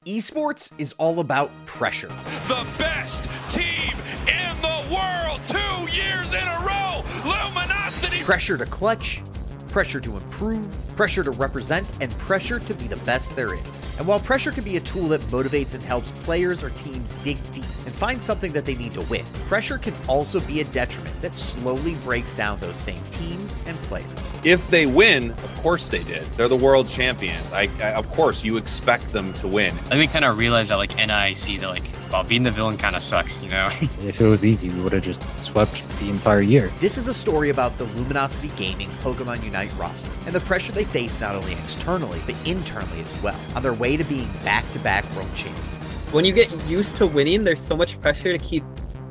Esports is all about pressure. The best team in the world 2 years in a row, Luminosity. Pressure to clutch, pressure to improve, pressure to represent, and pressure to be the best there is. And while pressure can be a tool that motivates and helps players or teams dig deep and find something that they need to win, pressure can also be a detriment that slowly breaks down those same teams and players. If they win, of course they did. They're the world champions. Of course, you expect them to win. I think we kind of realized that, like, NIC, that, like, well, being the villain kind of sucks, you know? If it was easy, we would have just swept the entire year. This is a story about the Luminosity Gaming Pokemon Unite roster and the pressure they face not only externally, but internally as well, on their way to being back-to-back world champions. When you get used to winning, there's so much pressure to keep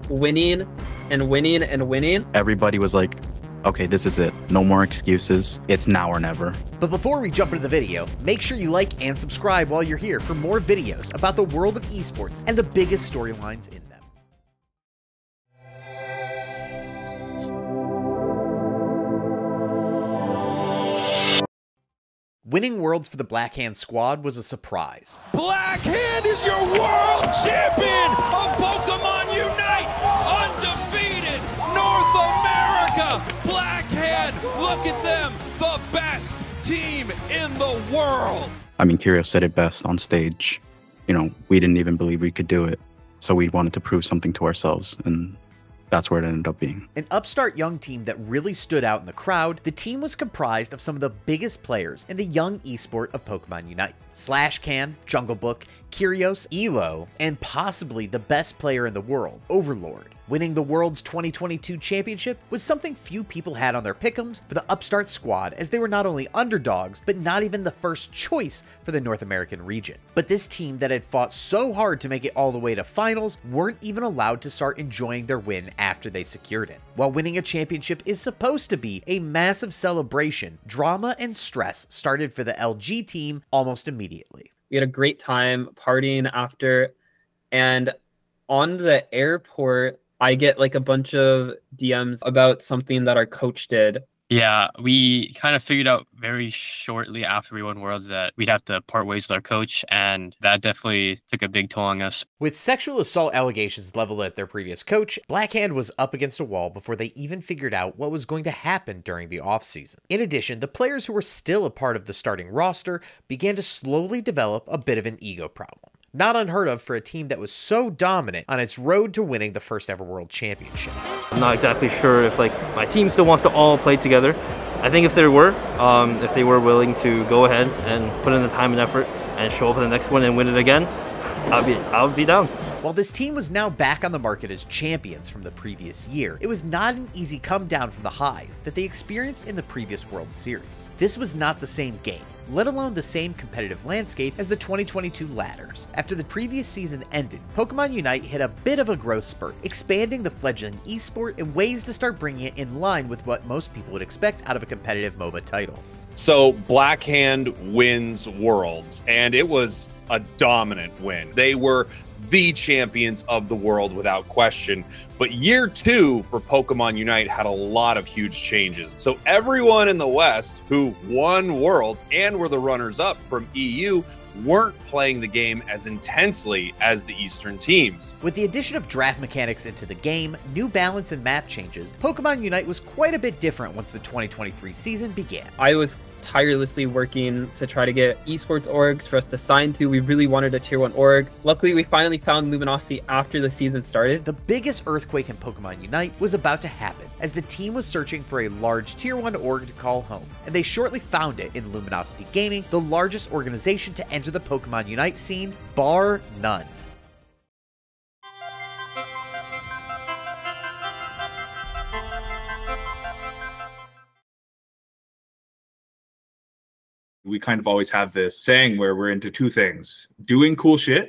winning and winning and winning. Everybody was like, okay, this is it. No more excuses. It's now or never. But before we jump into the video, make sure you like and subscribe while you're here for more videos about the world of esports and the biggest storylines in them. Winning Worlds for the Blackhand squad was a surprise. Blackhand is your world champion of Pokemon Unite, undefeated North America. Blackhand, look at them, the best team in the world. I mean, Kirill said it best on stage. You know, we didn't even believe we could do it. So we wanted to prove something to ourselves, and that's where it ended up being. An upstart young team that really stood out in the crowd, the team was comprised of some of the biggest players in the young esport of Pokemon Unite. Slashcan, Jungle Book, Kyrios, Elo, and possibly the best player in the world, Overlord. Winning the World's 2022 championship was something few people had on their pick'ems for the upstart squad, as they were not only underdogs, but not even the first choice for the North American region. But this team that had fought so hard to make it all the way to finals weren't even allowed to start enjoying their win after they secured it. While winning a championship is supposed to be a massive celebration, drama and stress started for the LG team almost immediately. We had a great time partying after, and on the airport, I get like a bunch of DMs about something that our coach did. Yeah, we kind of figured out very shortly after we won Worlds that we'd have to part ways with our coach, and that definitely took a big toll on us. With sexual assault allegations leveled at their previous coach, Blackhand was up against a wall before they even figured out what was going to happen during the offseason. In addition, the players who were still a part of the starting roster began to slowly develop a bit of an ego problem. Not unheard of for a team that was so dominant on its road to winning the first ever world championship. I'm not exactly sure if like my team still wants to all play together. I think if they were willing to go ahead and put in the time and effort and show up in the next one and win it again, I would be down. While this team was now back on the market as champions from the previous year, it was not an easy come down from the highs that they experienced in the previous World Series. This was not the same game, let alone the same competitive landscape as the 2022 ladders. After the previous season ended, Pokemon Unite hit a bit of a growth spurt, expanding the fledgling esport in ways to start bringing it in line with what most people would expect out of a competitive MOBA title. So Blackhand wins Worlds, and it was a dominant win. They were the champions of the world without question. But year two for Pokemon Unite had a lot of huge changes. So everyone in the West who won Worlds and were the runners-up from EU weren't playing the game as intensely as the Eastern teams. With the addition of draft mechanics into the game, new balance and map changes, Pokemon Unite was quite a bit different once the 2023 season began. I was tirelessly working to try to get esports orgs for us to sign to. We really wanted a tier 1 org. Luckily, we finally found Luminosity after the season started. The biggest earthquake in Pokemon Unite was about to happen, as the team was searching for a large tier 1 org to call home, and they shortly found it in Luminosity Gaming, the largest organization to enter the Pokemon Unite scene, bar none. We kind of always have this saying where we're into two things: doing cool shit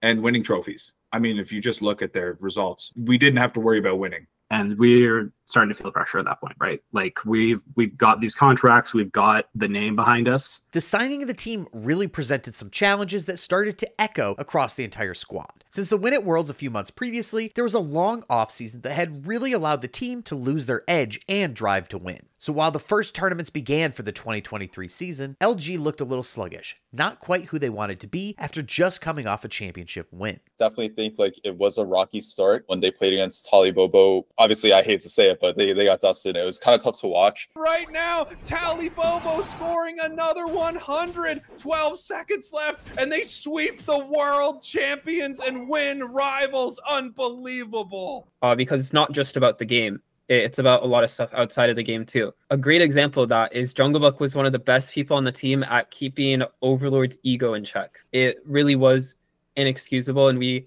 and winning trophies. I mean, if you just look at their results, we didn't have to worry about winning. And we're starting to feel pressure at that point, right? Like we've got these contracts, we've got the name behind us. The signing of the team really presented some challenges that started to echo across the entire squad. Since the win at Worlds a few months previously, there was a long offseason that had really allowed the team to lose their edge and drive to win. So while the first tournaments began for the 2023 season, LG looked a little sluggish, not quite who they wanted to be after just coming off a championship win. Definitely think like it was a rocky start when they played against Tali Bobo. Obviously, I hate to say it, but they got dusted. It was kind of tough to watch. Right now, Tali Bobo scoring another 100, 12 seconds left, and they sweep the world champions and win rivals. Unbelievable. Because it's not just about the game. It's about a lot of stuff outside of the game too. A great example of that is Jungle was one of the best people on the team at keeping Overlord's ego in check. It really was inexcusable, and we've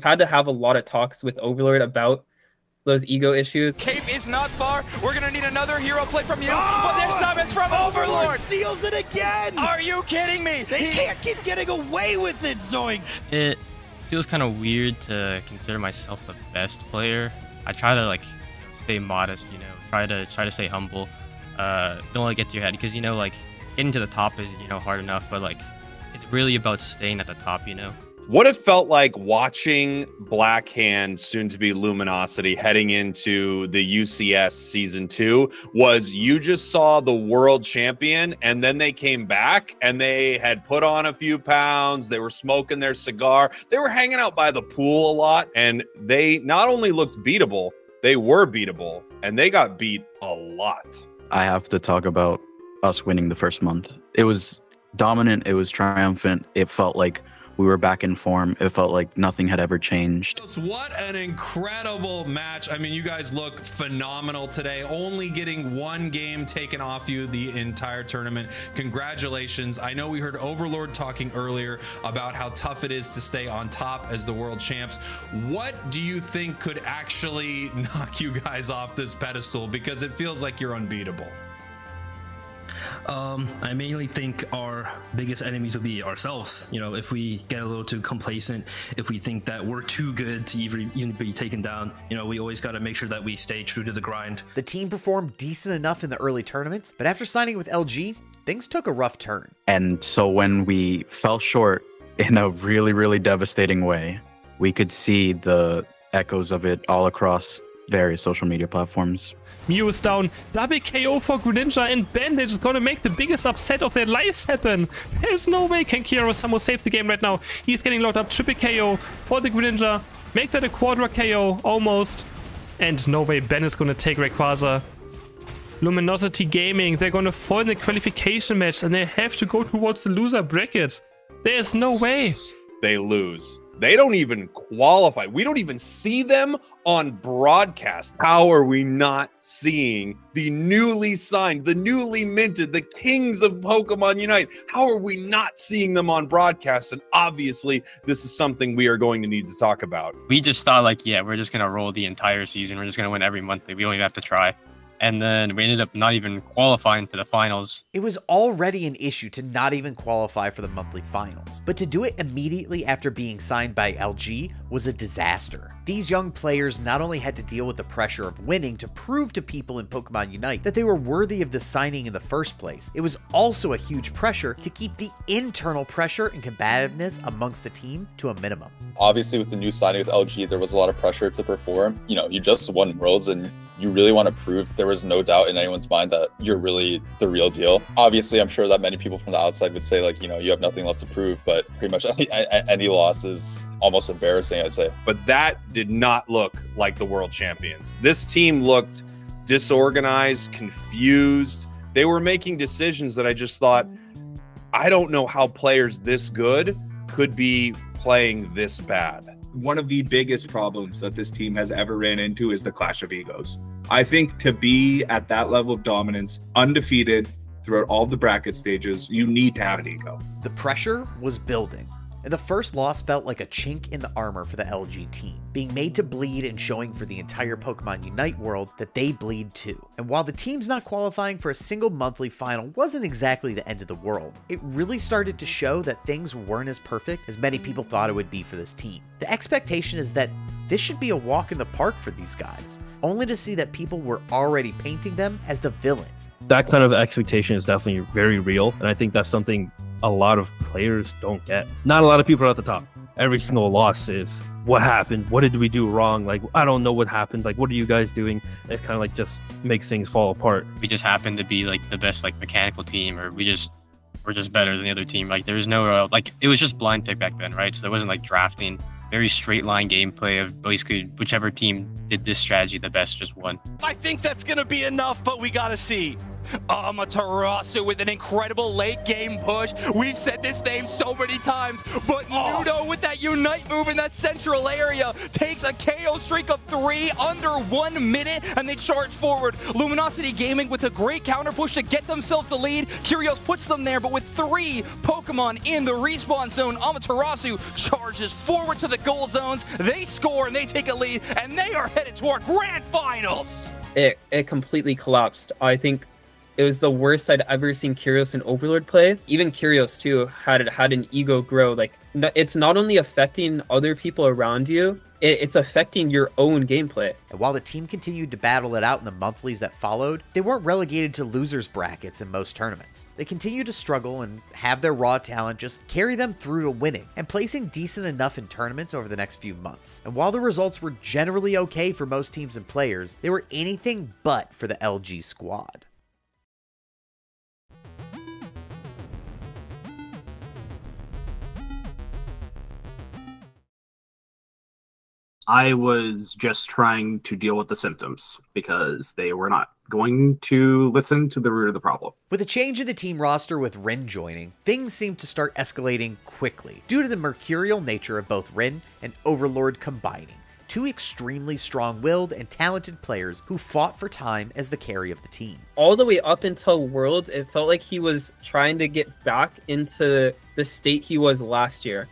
had to have a lot of talks with Overlord about those ego issues. Cape is not far. We're gonna need another hero play from you, but this time it's from Overlord. Steals it again. Are you kidding me? They can't keep getting away with it, Zoinks. It feels kind of weird to consider myself the best player. I try to stay modest, try to stay humble. Don't let it get to your head, because getting to the top is hard enough, but it's really about staying at the top. What it felt like watching Blackhand, soon to be Luminosity, heading into the UCS season 2 was you just saw the world champion, and then they came back and they had put on a few pounds. They were smoking their cigar. They were hanging out by the pool a lot, and they not only looked beatable, they were beatable, and they got beat a lot. I have to talk about us winning the first month. It was dominant. It was triumphant. It felt like we were back in form. It felt like nothing had ever changed. What an incredible match. I mean, you guys look phenomenal today, only getting one game taken off you the entire tournament. Congratulations. I know we heard Overlord talking earlier about how tough it is to stay on top as the world champs. What do you think could actually knock you guys off this pedestal? Because it feels like you're unbeatable. I mainly think our biggest enemies will be ourselves. If we get a little too complacent, if we think that we're too good to even be taken down, we always got to make sure that we stay true to the grind. The team performed decent enough in the early tournaments, but after signing with LG, things took a rough turn. And so when we fell short in a really, really devastating way, we could see the echoes of it all across various social media platforms. Mew is down, double KO for Greninja, and Bandage is gonna make the biggest upset of their lives happen. There's no way Kankiro Samu save the game right now. He's getting locked up, triple KO for the Greninja. Make that a quadra KO, almost. And no way Ben is gonna take Rayquaza. Luminosity Gaming, they're gonna fall in the qualification match, and they have to go towards the loser bracket. There's no way. They lose. They don't even qualify. We don't even see them on broadcast. How are we not seeing the newly signed, the newly minted, the kings of Pokemon Unite? How are we not seeing them on broadcast? And obviously, this is something we are going to need to talk about. We just thought yeah, we're just going to roll the entire season. We're just going to win every monthly. We don't even have to try. And then we ended up not even qualifying for the finals. It was already an issue to not even qualify for the monthly finals, but to do it immediately after being signed by LG was a disaster. These young players not only had to deal with the pressure of winning to prove to people in Pokemon Unite that they were worthy of the signing in the first place, it was also a huge pressure to keep the internal pressure and combativeness amongst the team to a minimum. Obviously, with the new signing with LG, there was a lot of pressure to perform. You just won Worlds, and you really want to prove there was no doubt in anyone's mind that you're really the real deal. Obviously, I'm sure that many people from the outside would say you have nothing left to prove, but pretty much any loss is almost embarrassing, I'd say. But that did not look like the world champions. This team looked disorganized, confused. They were making decisions that I just thought, I don't know how players this good could be playing this bad. One of the biggest problems that this team has ever ran into is the clash of egos. I think to be at that level of dominance, undefeated throughout all the bracket stages, you need to have an ego. The pressure was building, and the first loss felt like a chink in the armor for the LG team, being made to bleed and showing for the entire Pokemon Unite world that they bleed too. And while the team's not qualifying for a single monthly final wasn't exactly the end of the world, it really started to show that things weren't as perfect as many people thought it would be for this team. The expectation is that this should be a walk in the park for these guys, only to see that people were already painting them as the villains. That kind of expectation is definitely very real, and I think that's something a lot of players don't get. Not a lot of people are at the top. Every single loss is, what happened? What did we do wrong? Like, I don't know what happened. Like, what are you guys doing? It's kind of like just makes things fall apart. We just happen to be like the best like mechanical team, or we're just better than the other team. Like, there's no like, it was just blind pick back then, right? So there wasn't like drafting. Very straight line gameplay of basically whichever team did this strategy the best just won. I think that's gonna be enough, but we gotta see. Amaterasu with an incredible late game push. We've said this name so many times, but Nudo with that Unite move in that central area takes a KO streak of 3 under 1 minute, and they charge forward. Luminosity Gaming with a great counter push to get themselves the lead. Curios puts them there, but with 3 Pokemon in the respawn zone, Amaterasu charges forward to the goal zones. They score and they take a lead, and they are headed to our grand finals. It completely collapsed. I think it was the worst I'd ever seen Curios and Overlord play. Even Curios too had an ego grow. Like, it's not only affecting other people around you, it's affecting your own gameplay. And while the team continued to battle it out in the monthlies that followed, they weren't relegated to losers brackets in most tournaments. They continued to struggle and have their raw talent just carry them through to winning and placing decent enough in tournaments over the next few months. And while the results were generally okay for most teams and players, they were anything but for the LG squad. I was just trying to deal with the symptoms because they were not going to listen to the root of the problem. With a change in the team roster with Rin joining, things seemed to start escalating quickly due to the mercurial nature of both Rin and Overlord combining. 2 extremely strong-willed and talented players who fought for time as the carry of the team. All the way up until Worlds, it felt like he was trying to get back into the state he was last year.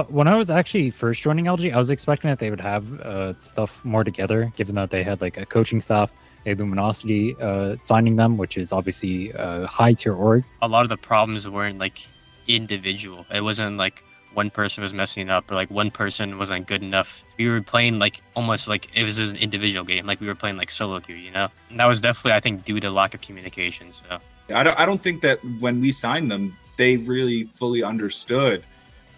When I was actually first joining LG, I was expecting that they would have stuff more together, given that they had like a coaching staff, a Luminosity signing them, which is obviously a high tier org. A lot of the problems weren't like individual. It wasn't like one person was messing up or like one person wasn't good enough. We were playing like almost like it was an individual game, like we were playing like solo queue, you know? And that was definitely, I think, due to lack of communication. So I don't think that when we signed them, they really fully understood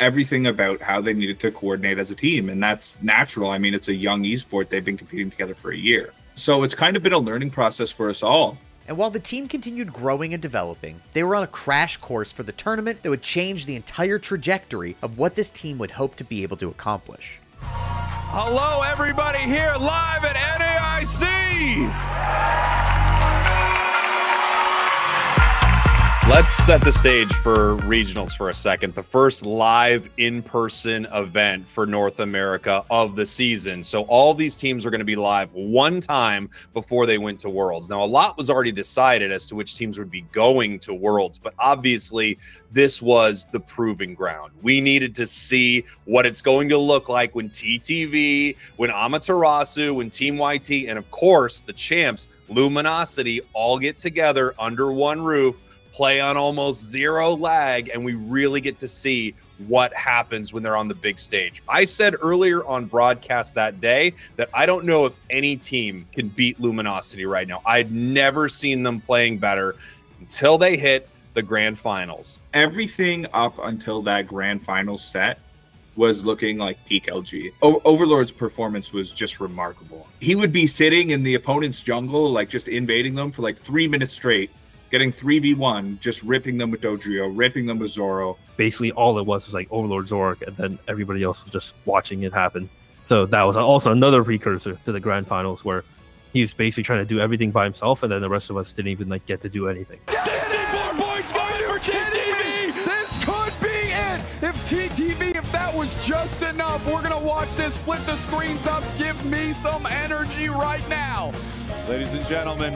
everything about how they needed to coordinate as a team, and that's natural. I mean, it's a young esport. They've been competing together for a year, so it's kind of been a learning process for us all. And while the team continued growing and developing, they were on a crash course for the tournament that would change the entire trajectory of what this team would hope to be able to accomplish. Hello everybody, here live at NAIC! Let's set the stage for regionals for a second. The first live in-person event for North America of the season. So all these teams are going to be live one time before they went to Worlds. Now, a lot was already decided as to which teams would be going to Worlds, but obviously this was the proving ground. We needed to see what it's going to look like when TTV, when Amaterasu, when Team YT, and of course the champs, Luminosity, all get together under one roof, play on almost zero lag, and we really get to see what happens when they're on the big stage. I said earlier on broadcast that day that I don't know if any team can beat Luminosity right now. I'd never seen them playing better until they hit the grand finals. Everything up until that grand finals set was looking like peak LG. Overlord's performance was just remarkable. He would be sitting in the opponent's jungle, like just invading them for like 3 minutes straight, getting 3v1, just ripping them with Dodrio, ripping them with Zoro. Basically, all it was like Overlord Zorak, and then everybody else was just watching it happen. So that was also another precursor to the grand finals, where he was basically trying to do everything by himself, and then the rest of us didn't even like get to do anything. 64 points going for TTV! This could be it! If TTV, if that was just enough, we're gonna watch this, flip the screens up, give me some energy right now. Ladies and gentlemen,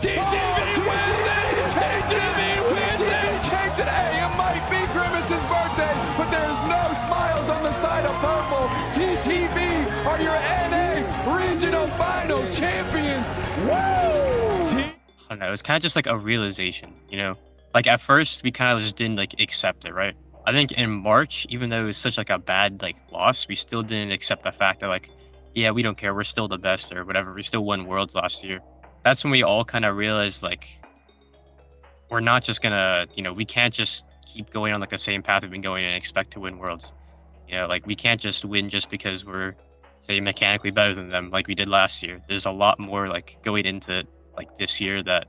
TTV wins it! TTV wins it! Takes it! Hey, it might be Grimace's birthday, but there's no smiles on the side of purple. TTV are your NA Regional Finals champions! Woo! I don't know, it was kind of just like a realization, you know? Like at first, we kind of just didn't like accept it, right? I think in March, even though it was such like a bad like loss, we still didn't accept the fact that like, yeah, we don't care, we're still the best or whatever. We still won Worlds last year. That's when we all kind of realized like, we're not just gonna, you know, we can't just keep going on like the same path we've been going and expect to win Worlds. You know, like we can't just win just because we're, say, mechanically better than them like we did last year. There's a lot more like going into like this year that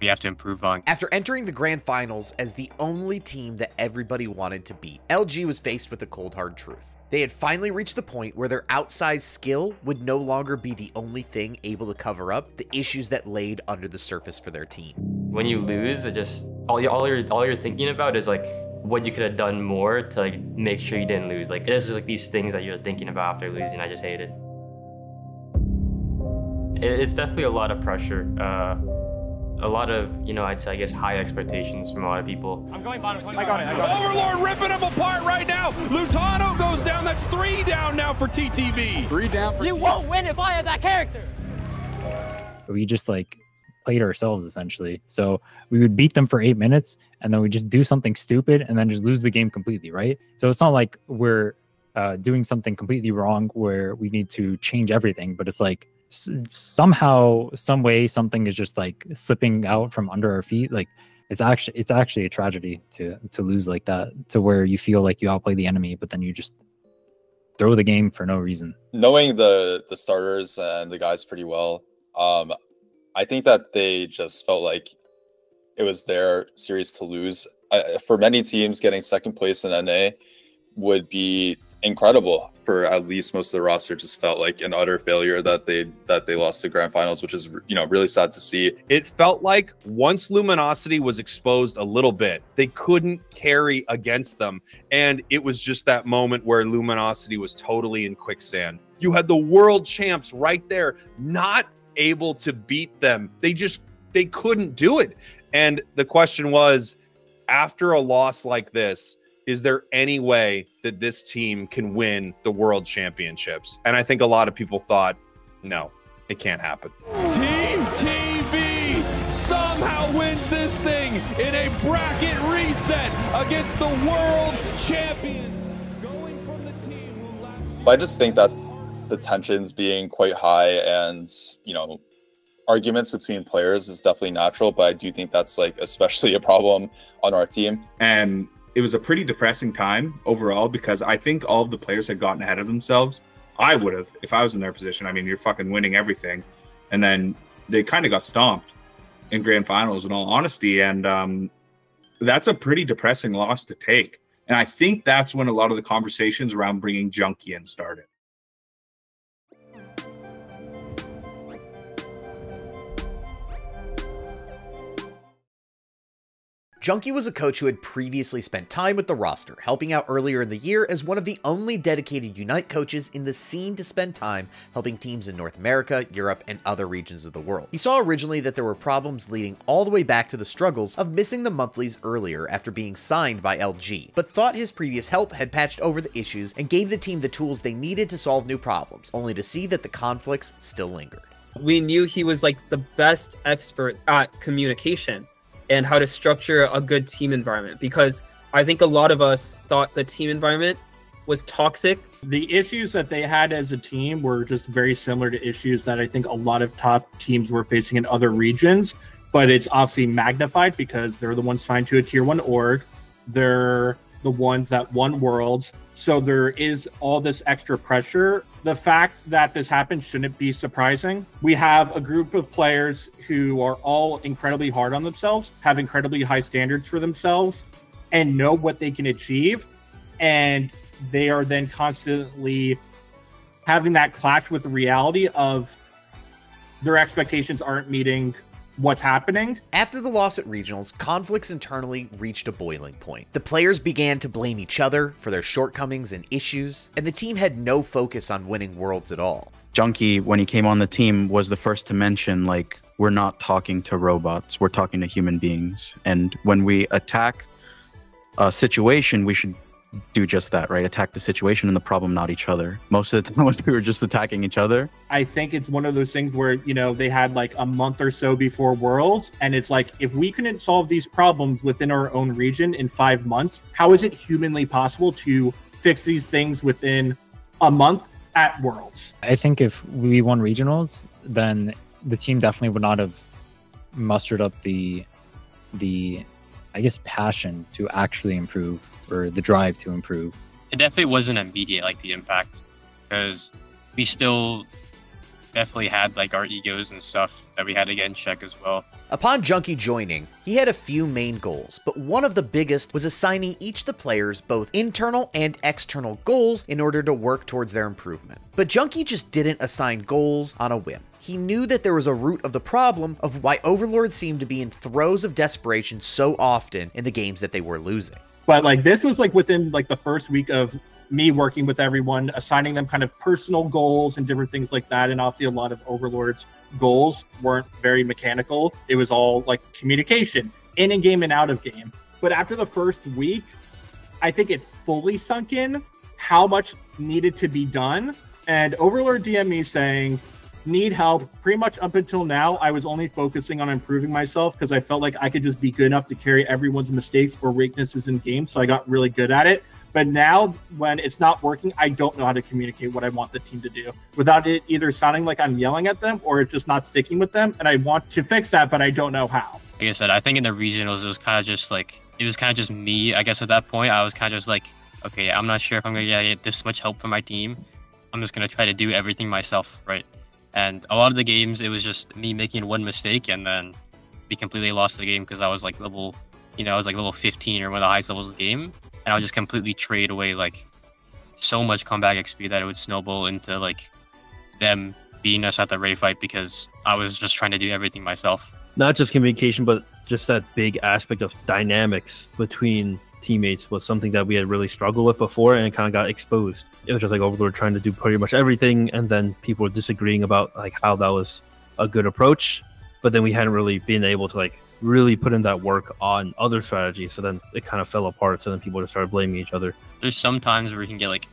we have to improve on. After entering the grand finals as the only team that everybody wanted to beat, LG was faced with the cold hard truth. They had finally reached the point where their outsized skill would no longer be the only thing able to cover up the issues that laid under the surface for their team. When you lose, it just all you're thinking about is like what you could have done more to like make sure you didn't lose. Like there's just like these things that you're thinking about after losing. I just hate it. It's definitely a lot of pressure. A lot of, you know, I'd say, I guess, high expectations from a lot of people. I'm going bottom. I got it. Overlord ripping him apart right now. Lutano goes down. That's 3 down now for TTV. 3 down for TTV. You won't win if I have that character. We just like played ourselves essentially. So we would beat them for 8 minutes and then we just do something stupid and then just lose the game completely, right? So it's not like we're doing something completely wrong where we need to change everything, but it's like somehow, some way, something is just like slipping out from under our feet. Like it's actually a tragedy to lose like that, to where you feel like you outplay the enemy, but then you just throw the game for no reason. Knowing the starters and the guys pretty well, I think that they just felt like it was their series to lose. For many teams, getting second place in NA would be incredible. For at least most of the roster, just felt like an utter failure that they lost the grand finals, which is, you know, really sad to see. It felt like once Luminosity was exposed a little bit, they couldn't carry against them, and it was just that moment where Luminosity was totally in quicksand. You had the world champs right there, not able to beat them. They couldn't do it. And the question was, after a loss like this, is there any way that this team can win the world championships? And I think a lot of people thought, no, it can't happen. Team TV somehow wins this thing in a bracket reset against the world champions. Going from the team who last... I just think that the tensions being quite high and, you know, arguments between players is definitely natural, but I do think that's like especially a problem on our team. And it was a pretty depressing time overall because I think all of the players had gotten ahead of themselves. I would have, if I was in their position. I mean, you're fucking winning everything. And then they kind of got stomped in grand finals, in all honesty. And that's a pretty depressing loss to take. And I think that's when a lot of the conversations around bringing Junky in started. Junky was a coach who had previously spent time with the roster, helping out earlier in the year as one of the only dedicated Unite coaches in the scene to spend time helping teams in North America, Europe, and other regions of the world. He saw originally that there were problems leading all the way back to the struggles of missing the monthlies earlier after being signed by LG, but thought his previous help had patched over the issues and gave the team the tools they needed to solve new problems, only to see that the conflicts still lingered. We knew he was like the best expert at communication and how to structure a good team environment, because I think a lot of us thought the team environment was toxic. The issues that they had as a team were just very similar to issues that I think a lot of top teams were facing in other regions, but it's obviously magnified because they're the ones signed to a tier 1 org. They're the ones that won Worlds. So there is all this extra pressure. The fact that this happened shouldn't be surprising. We have a group of players who are all incredibly hard on themselves, have incredibly high standards for themselves, and know what they can achieve. And they are then constantly having that clash with the reality of their expectations aren't meeting what's happening. After the loss at regionals, conflicts internally reached a boiling point. The players began to blame each other for their shortcomings and issues, and the team had no focus on winning Worlds at all. Junky, when he came on the team, was the first to mention, like, we're not talking to robots, we're talking to human beings. And when we attack a situation, we should do just that, right? Attack the situation and the problem, not each other. Most of the time we were just attacking each other. I think it's one of those things where, you know, they had like a month or so before Worlds, and it's like, if we couldn't solve these problems within our own region in 5 months, how is it humanly possible to fix these things within a month at Worlds? I think if we won regionals, then the team definitely would not have mustered up the I guess passion to actually improve, or the drive to improve. It definitely wasn't immediate, like the impact, because we still definitely had like our egos and stuff that we had to get in check as well. Upon Junky joining, he had a few main goals, but one of the biggest was assigning each the players both internal and external goals in order to work towards their improvement. But Junky just didn't assign goals on a whim. He knew that there was a root of the problem of why Overlord seemed to be in throes of desperation so often in the games that they were losing. But like, this was like within like the first week of me working with everyone, assigning them kind of personal goals and different things like that. And obviously a lot of Overlord's goals weren't very mechanical. It was all like communication, in game and out of game. But after the first week, I think it fully sunk in how much needed to be done. And Overlord DM'd me saying, need help. Pretty much up until now, I was only focusing on improving myself because I felt like I could just be good enough to carry everyone's mistakes or weaknesses in game. So I got really good at it. But now when it's not working, I don't know how to communicate what I want the team to do without it either sounding like I'm yelling at them or it's just not sticking with them. And I want to fix that, but I don't know how. Like I said, I think in the regionals, it was kind of just me. I guess at that point, I was kind of just like, okay, I'm not sure if I'm going to get this much help from my team. I'm just going to try to do everything myself, right? And a lot of the games, it was just me making one mistake, and then we completely lost the game because I was like level 15 or one of the highest levels of the game, and I would just completely trade away like so much comeback XP that it would snowball into like them beating us at the Ray fight because I was just trying to do everything myself. Not just communication, but just that big aspect of dynamics between teammates was something that we had really struggled with before, and it kind of got exposed. It was just like Overlord trying to do pretty much everything, and then people were disagreeing about like how that was a good approach, but then we hadn't really been able to like really put in that work on other strategies, so then it kind of fell apart, so then people just started blaming each other. There's some times where we can get like,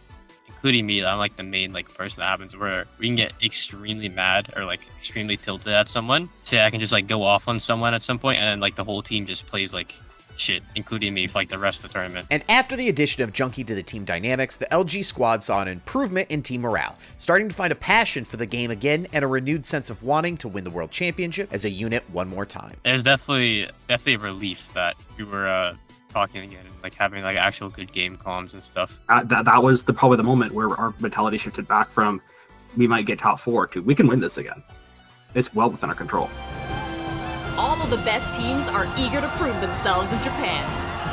including me, I'm like the main like person that happens, where we can get extremely mad or like extremely tilted at someone. Say I can just like go off on someone at some point, and then like the whole team just plays like shit, including me, for like the rest of the tournament. And after the addition of Junky to the team dynamics, the LG squad saw an improvement in team morale, starting to find a passion for the game again and a renewed sense of wanting to win the world championship as a unit one more time. There's definitely a relief that we were talking again and like having like actual good game comms and stuff. That was probably the moment where our mentality shifted back from we might get top 4 to we can win this again. It's well within our control. All of the best teams are eager to prove themselves in Japan.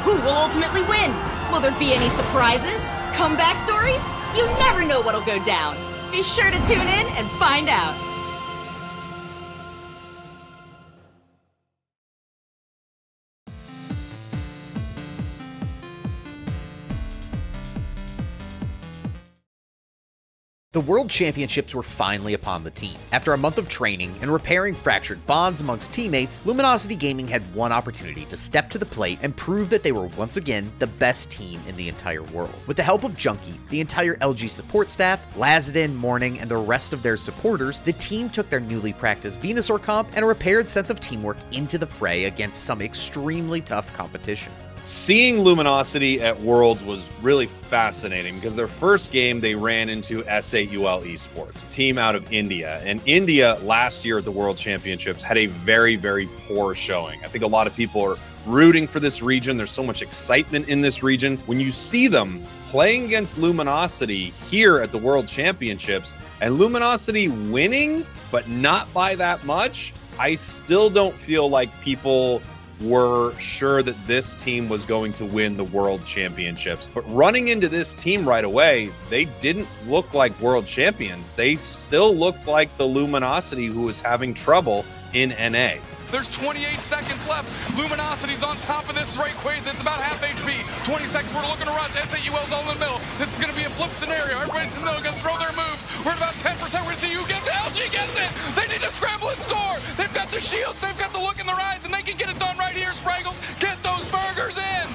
Who will ultimately win? Will there be any surprises? Comeback stories? You never know what'll go down. Be sure to tune in and find out. The World Championships were finally upon the team. After a month of training and repairing fractured bonds amongst teammates, Luminosity Gaming had one opportunity to step to the plate and prove that they were once again the best team in the entire world. With the help of Junky, the entire LG support staff, Lazadin, Morning, and the rest of their supporters, the team took their newly practiced Venusaur comp and a repaired sense of teamwork into the fray against some extremely tough competition. Seeing Luminosity at Worlds was really fascinating because their first game they ran into SAUL Esports, a team out of India. And India last year at the World Championships had a very, very poor showing. I think a lot of people are rooting for this region. There's so much excitement in this region. When you see them playing against Luminosity here at the World Championships and Luminosity winning, but not by that much, I still don't feel like people were sure that this team was going to win the World Championships. But running into this team right away, they didn't look like world champions. They still looked like the Luminosity who was having trouble in NA. There's 28 seconds left. Luminosity's on top of this right quiz. It's about half HP. 20 seconds, we're looking to rush. SAUL's all in the middle. This is going to be a flip scenario. Everybody's in the middle, going to throw their moves. We're at about 10%. We're going to see who gets it. LG gets it. They need to scramble and score. They've got the shields. They've got the look in their eyes, and they can get it done right here, Spraggles. Get those burgers in.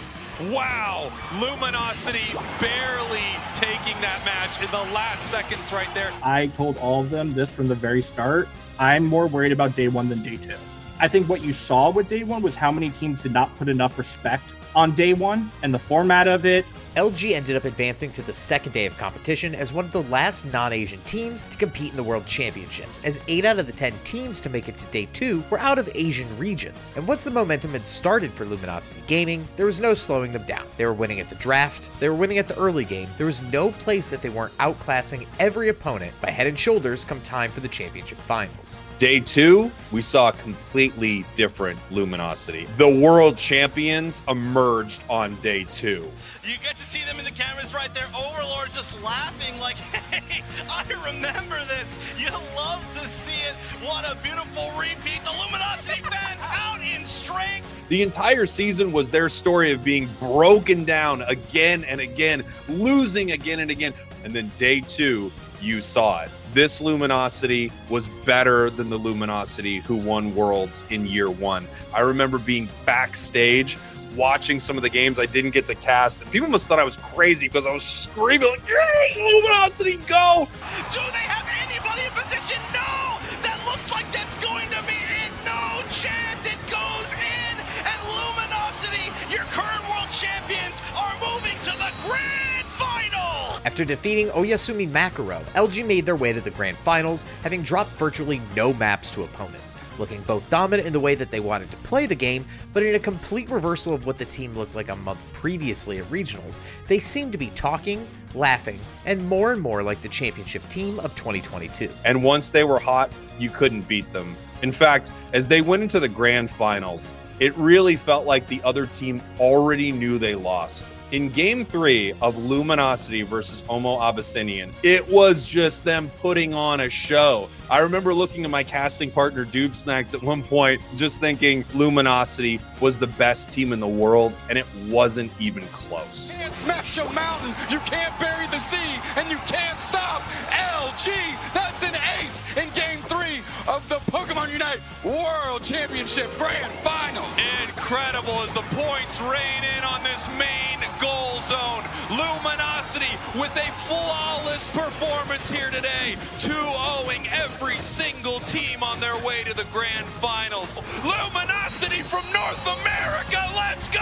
Wow, Luminosity barely taking that match in the last seconds right there. I told all of them this from the very start. I'm more worried about day one than day two. I think what you saw with day one was how many teams did not put enough respect on day one and the format of it. LG ended up advancing to the second day of competition as one of the last non-Asian teams to compete in the World Championships, as 8 out of the 10 teams to make it to day 2 were out of Asian regions. And once the momentum had started for Luminosity Gaming, there was no slowing them down. They were winning at the draft, they were winning at the early game, there was no place that they weren't outclassing every opponent by head and shoulders come time for the championship finals. Day 2, we saw a completely different Luminosity. The world champions emerged on day 2. You get to see them in the cameras right there. Overlord just laughing like, hey, I remember this. You love to see it. What a beautiful repeat. The Luminosity fans out in strength. The entire season was their story of being broken down again and again, losing again and again. And then day 2, you saw it. This Luminosity was better than the Luminosity who won Worlds in year 1. I remember being backstage watching some of the games I didn't get to cast, and people must have thought I was crazy because I was screaming like, "Yay, Luminosity, go!" Do they have anybody in position? No! That looks like that's going to be it. No chance. It goes in, and Luminosity, your current world champions, are moving to the grand final! After defeating Oyasumi Makaro, LG made their way to the grand finals, having dropped virtually no maps to opponents, looking both dominant in the way that they wanted to play the game, but in a complete reversal of what the team looked like a month previously at regionals. They seemed to be talking, laughing, and more like the championship team of 2022. And once they were hot, you couldn't beat them. In fact, as they went into the grand finals, it really felt like the other team already knew they lost. In Game 3 of Luminosity versus Omo Abyssinian, it was just them putting on a show. I remember looking at my casting partner, Doob Snacks, at one point, just thinking Luminosity was the best team in the world, and it wasn't even close. You can't smash a mountain, you can't bury the sea, and you can't stop LG. That's an ace in Game 3 of the Pokemon Unite World Championship Grand Finals. Incredible as the points rain in on this main goal zone. Luminosity with a flawless performance here today, 2-0ing every single team on their way to the grand finals. Luminosity from North America, let's go!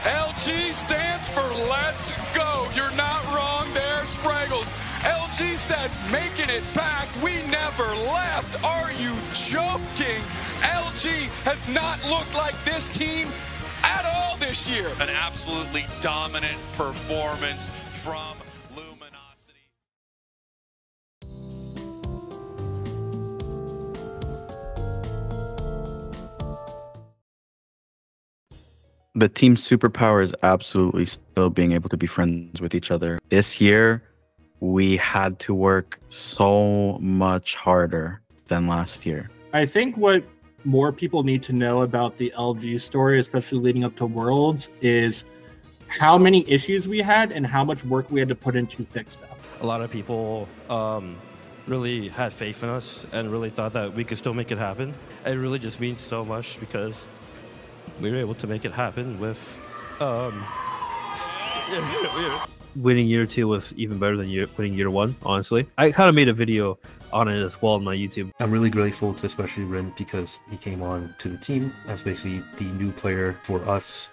LG stands for let's go. You're not wrong there, Spraggles. LG said, making it back, we never left. Are you joking? LG has not looked like this team at all this year. An absolutely dominant performance from Luminosity. The team's superpower is absolutely still being able to be friends with each other. This year, we had to work so much harder than last year. I think what more people need to know about the LG story, especially leading up to Worlds, is how many issues we had and how much work we had to put in to fix them. A lot of people really had faith in us and really thought that we could still make it happen. It really just means so much because we were able to make it happen with winning year 2 was even better than winning year 1, honestly. I kind of made a video on it as well on my YouTube. I'm really grateful to especially Rin because he came on to the team as basically the new player for us,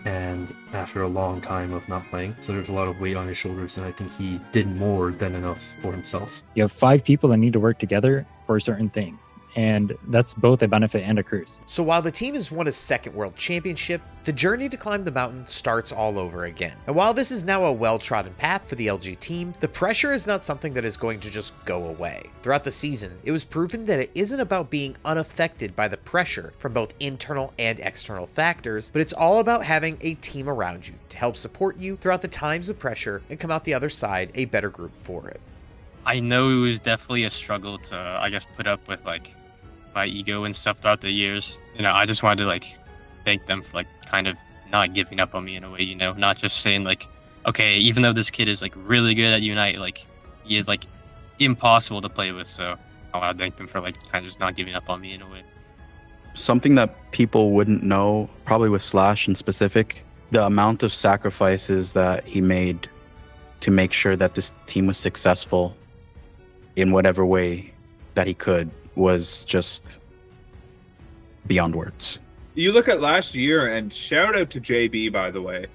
and after a long time of not playing. So there's a lot of weight on his shoulders, and I think he did more than enough for himself. You have 5 people that need to work together for a certain thing, and that's both a benefit and a curse. So while the team has won a second world championship, the journey to climb the mountain starts all over again. And while this is now a well-trodden path for the LG team, the pressure is not something that is going to just go away. Throughout the season, it was proven that it isn't about being unaffected by the pressure from both internal and external factors, but it's all about having a team around you to help support you throughout the times of pressure and come out the other side a better group for it. I know it was definitely a struggle to, I guess, put up with like my ego and stuff throughout the years. You know, I just wanted to like thank them for like kind of not giving up on me in a way, you know, not just saying like, okay, even though this kid is like really good at Unite, like he is like impossible to play with. So I want to thank them for like kind of just not giving up on me in a way. Something that people wouldn't know, probably with Slash in specific, the amount of sacrifices that he made to make sure that this team was successful in whatever way that he could was just beyond words. You look at last year, and shout out to JB, by the way.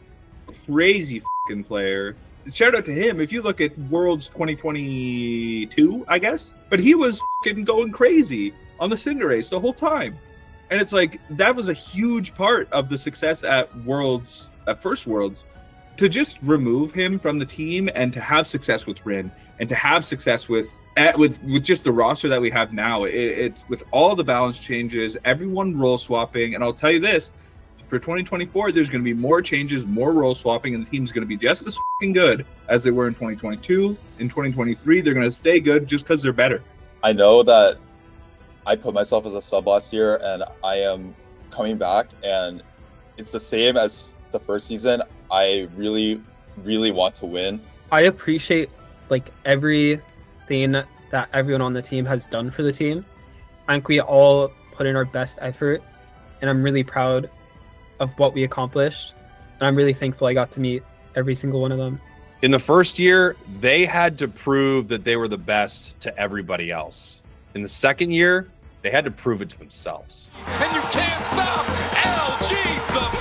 Crazy fucking player. Shout out to him. If you look at Worlds 2022, I guess. But he was fucking going crazy on the Cinder Race the whole time. And it's like, that was a huge part of the success at Worlds, at First Worlds. To just remove him from the team and to have success with Rin and to have success with just the roster that we have now, it's with all the balance changes, everyone role swapping, and I'll tell you this, for 2024, there's going to be more changes, more role swapping, and the team's going to be just as fucking good as they were in 2022. In 2023, they're going to stay good just because they're better. I know that I put myself as a sub last year, and I am coming back, and it's the same as the first season. I really, really want to win. I appreciate like everything that everyone on the team has done for the team. I think we all put in our best effort, and I'm really proud of what we accomplished. And I'm really thankful I got to meet every single one of them. In the first year, they had to prove that they were the best to everybody else. In the second year, they had to prove it to themselves. And you can't stop LG, the